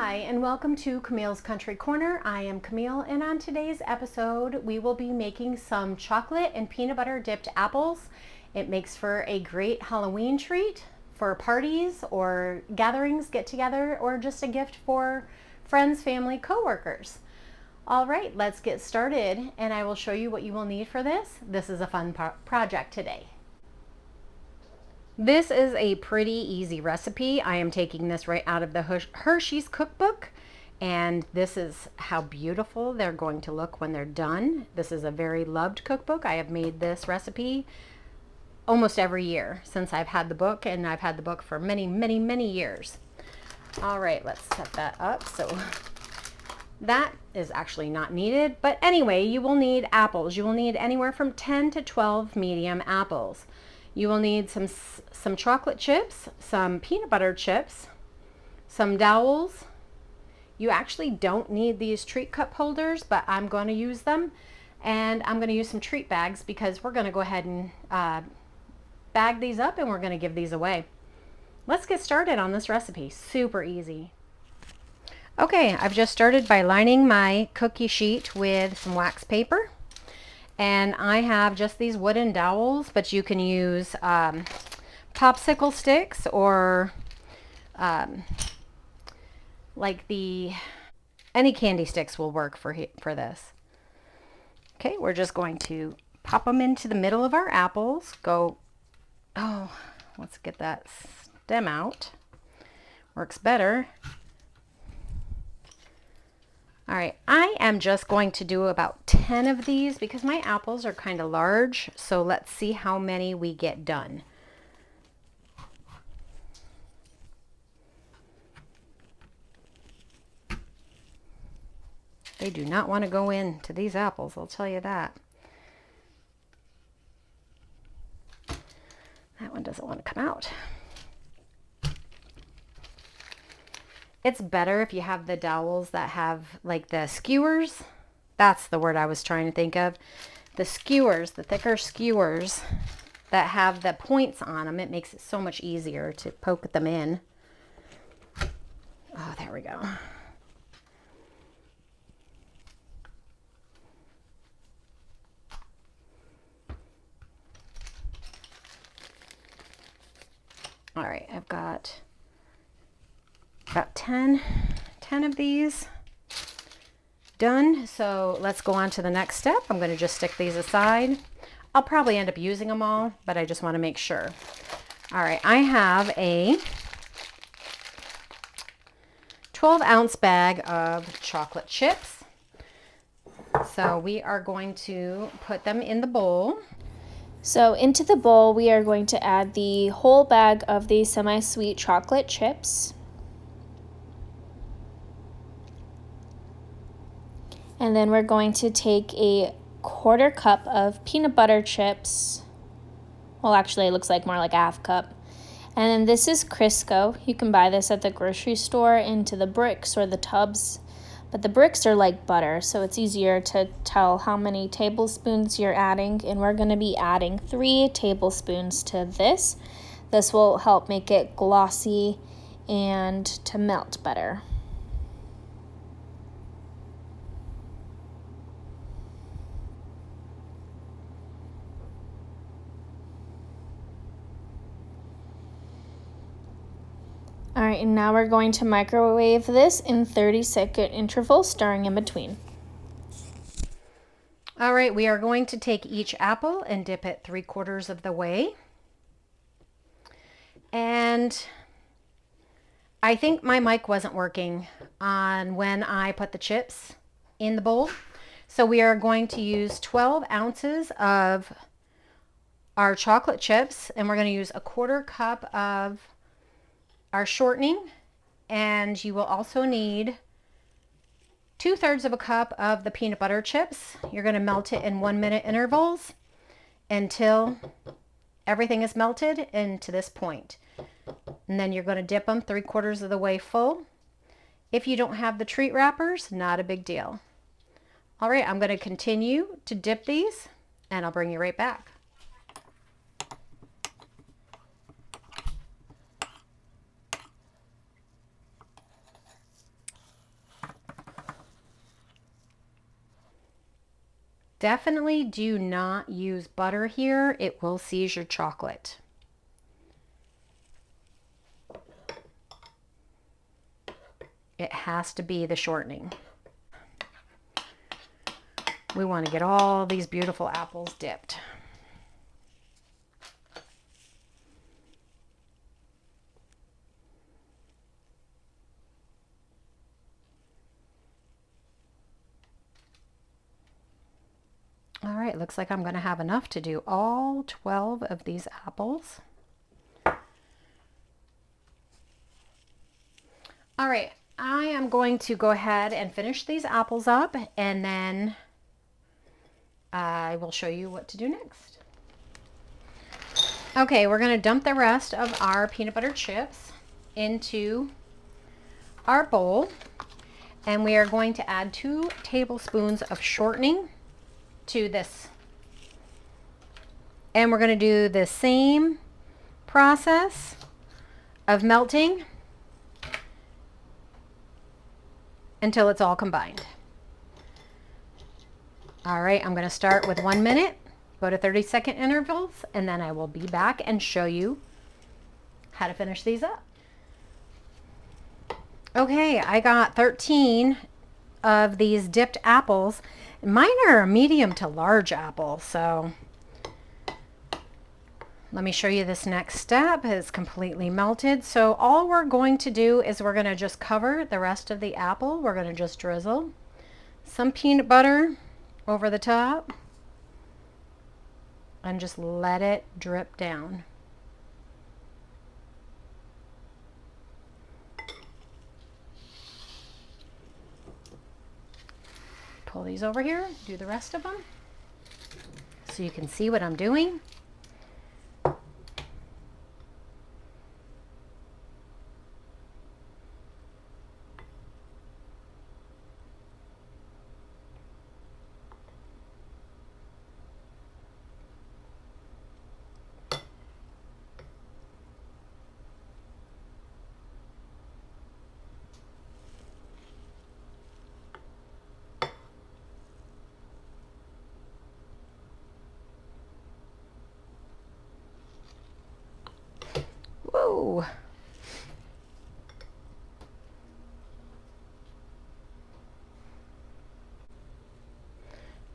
Hi, and welcome to Camille's Country Corner. I am Camille, and on today's episode, we will be making some chocolate and peanut butter dipped apples. It makes for a great Halloween treat for parties or gatherings, get together, or just a gift for friends, family, coworkers. All right, let's get started, and I will show you what you will need for this. This is a fun project today. This is a pretty easy recipe. I am taking this right out of the Hershey's cookbook, and this is how beautiful they're going to look when they're done. This is a very loved cookbook. I have made this recipe almost every year since I've had the book, and I've had the book for many years. All right, let's set that up. So that is actually not needed, but anyway, you will need apples. You will need anywhere from 10 to 12 medium apples. You will need some chocolate chips, some peanut butter chips, some dowels. You actually don't need these treat cup holders, but I'm going to use them. And I'm going to use some treat bags because we're going to go ahead and bag these up and we're going to give these away. Let's get started on this recipe. Super easy. Okay, I've just started by lining my cookie sheet with some wax paper. And I have just these wooden dowels, but you can use popsicle sticks or any candy sticks will work for this. Okay, we're just going to pop them into the middle of our apples. Let's get that stem out. Works better. All right, I am just going to do about 10 of these because my apples are kind of large. So let's see how many we get done. They do not want to go into these apples, I'll tell you that. That one doesn't want to come out. It's better if you have the dowels that have like the skewers. That's the word I was trying to think of. The skewers, the thicker skewers that have the points on them. It makes it so much easier to poke them in. Oh, there we go. All right, I've got about 10 of these done. So let's go on to the next step. I'm going to just stick these aside. I'll probably end up using them all, but I just want to make sure. All right, I have a 12-ounce bag of chocolate chips. So we are going to put them in the bowl. So into the bowl, we are going to add the whole bag of the semi-sweet chocolate chips. And then we're going to take a 1/4 cup of peanut butter chips. Well, actually, it looks like more like a 1/2 cup. And then this is Crisco. You can buy this at the grocery store into the bricks or the tubs. But the bricks are like butter, so it's easier to tell how many tablespoons you're adding. And we're going to be adding 3 tablespoons to this. This will help make it glossy and to melt better. All right, and now we're going to microwave this in 30-second intervals, stirring in between. All right, we are going to take each apple and dip it 3/4 of the way. And I think my mic wasn't working on when I put the chips in the bowl. So we are going to use 12 ounces of our chocolate chips, and we're going to use a 1/4 cup of our shortening, and you will also need 2/3 of a cup of the peanut butter chips. You're going to melt it in 1-minute intervals until everything is melted into this point. And then you're going to dip them 3/4 of the way full. If you don't have the treat wrappers, not a big deal. All right, I'm going to continue to dip these, and I'll bring you right back. Definitely do not use butter here. It will seize your chocolate. It has to be the shortening. We want to get all these beautiful apples dipped. All right, looks like I'm going to have enough to do all 12 of these apples. All right, I am going to go ahead and finish these apples up, and then I will show you what to do next. Okay, we're going to dump the rest of our peanut butter chips into our bowl, and we are going to add 2 tablespoons of shortening to this. And we're going to do the same process of melting until it's all combined. All right, I'm going to start with 1 minute, go to 30-second intervals, and then I will be back and show you how to finish these up. Okay, I got 13 of these dipped apples. Mine are a medium to large apple, so let me show you this next step. It's completely melted. So all we're going to do is we're going to just cover the rest of the apple. We're going to just drizzle some peanut butter over the top and just let it drip down. Pull these over here, do the rest of them so you can see what I'm doing. Whoa.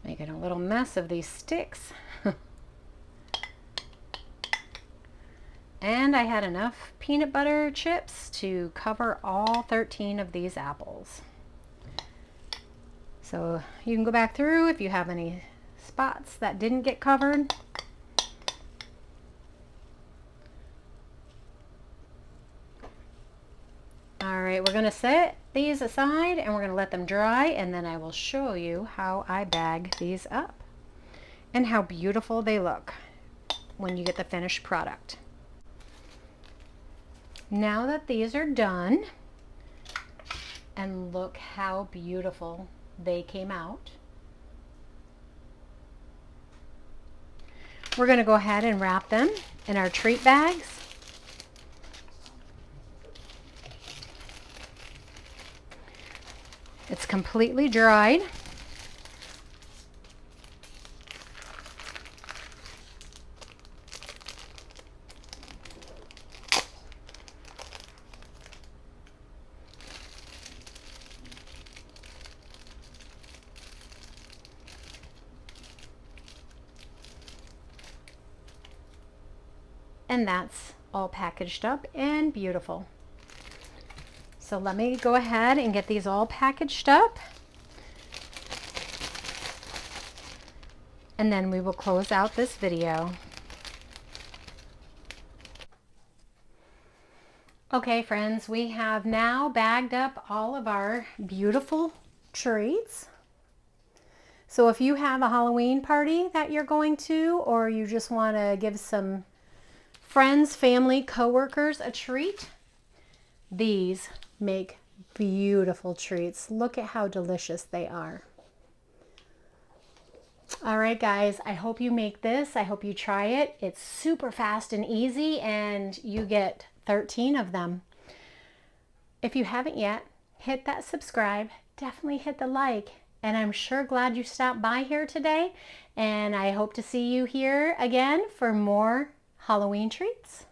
Making a little mess of these sticks. And I had enough peanut butter chips to cover all 13 of these apples. So you can go back through if you have any spots that didn't get covered. All right, we're going to set these aside and we're going to let them dry, and then I will show you how I bag these up and how beautiful they look when you get the finished product. Now that these are done, and look how beautiful they came out, we're going to go ahead and wrap them in our treat bags. It's completely dried. And that's all packaged up and beautiful. So let me go ahead and get these all packaged up, and then we will close out this video. Okay friends, we have now bagged up all of our beautiful treats. So if you have a Halloween party that you're going to, or you just want to give some friends, family, coworkers a treat, these make beautiful treats. Look at how delicious they are. All right guys, I hope you make this. I hope you try it. It's super fast and easy, and you get 13 of them. If you haven't yet, hit that subscribe, definitely hit the like, and I'm sure glad you stopped by here today, and I hope to see you here again for more Halloween treats.